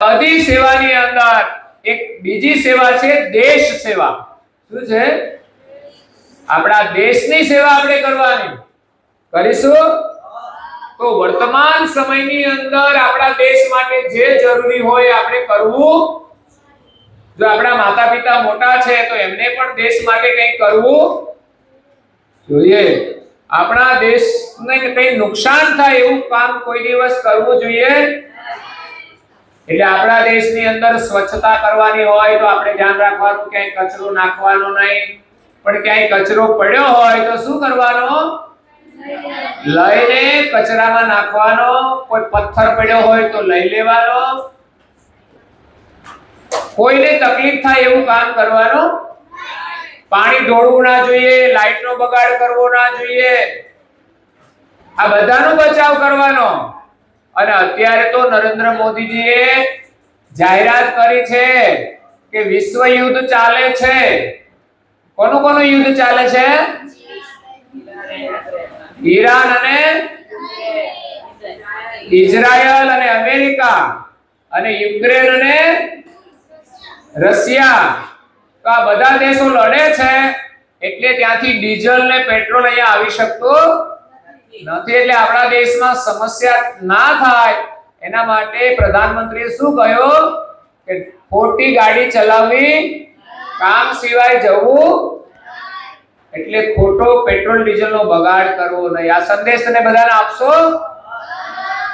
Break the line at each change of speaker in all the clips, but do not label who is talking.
બધી સેવાની અંદર એક બીજી સેવા છે દેશ સેવા। શું છે? આપણા દેશની સેવા આપણે કરવાની। કરીશું તો વર્તમાન સમયની અંદર આપણા દેશ માટે જે જરૂરી હોય આપણે કરવું। જો આપણા માતા પિતા મોટા છે તો એમને પણ દેશ માટે કંઈ કરવું જોઈએ। આપણા દેશને કંઈ નુકસાન થાય એવું કામ કોઈ દિવસ કરવું જોઈએ। એટલે આપણા દેશની અંદર સ્વચ્છતા કરવાની હોય તો આપણે ધ્યાન રાખવાનું કે કચરો નાખવાનો નહીં, પણ ક્યાંય કચરો પડ્યો હોય તો શું કરવાનો? લઈને કચરામાં નાખવાનો। કોઈ પથ્થર પડ્યો હોય તો લઈ લેવાનો। કોઈને તકલીફ થાય એવું કામ કરવાનું। પાણી ઢોળવું ના જોઈએ, લાઈટનો બગાડ કરવો ના જોઈએ। આ બધાનો બચાવ કરવાનો। અને અત્યારે તો નરેન્દ્ર મોદીજીએ જાહેરાત કરી છે કે વિશ્વ યુદ્ધ ચાલે છે। કોનું યુદ્ધ ચાલે છે? ઈરાન અને ઇઝરાયલ અને અમેરિકા અને યુક્રેન અને રશિયા। તો આ બધા દેશો લડે છે એટલે ત્યાંથી ડીઝલ ને પેટ્રોલ અહીંયા આવી શકતું નથી। એટલે આપણા દેશમાં સમસ્યા ના થાય એના માટે પ્રધાનમંત્રીએ શું કહ્યું કે ખોટી ગાડી ચલાવવી, કામ સિવાય જવું, એટલે ખોટો પેટ્રોલ ડીઝલનો બગાડ કરવો નહીં। આ સંદેશ તમે બધાને આપશો?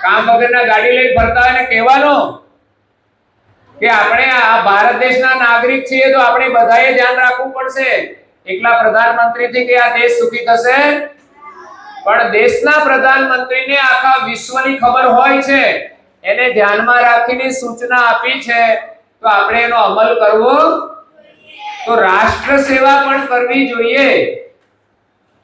કામ વગરના ગાડી લઈને ફરતા હોય ને કહેવાનો કે આપણે આ ભારત દેશના નાગરિક છીએ તો આપણે બધાએ ધ્યાન રાખવું પડશે। એકલા પ્રધાનમંત્રીથી કે આ દેશ સુખી થશે? પણ દેશના પ્રધાનમંત્રીને આખા વિશ્વની ખબર હોય છે, એને ધ્યાનમાં રાખીને સૂચના આપી છે તો આપણે એનો અમલ કરવો। તો રાષ્ટ્ર સેવા પણ કરવી જોઈએ।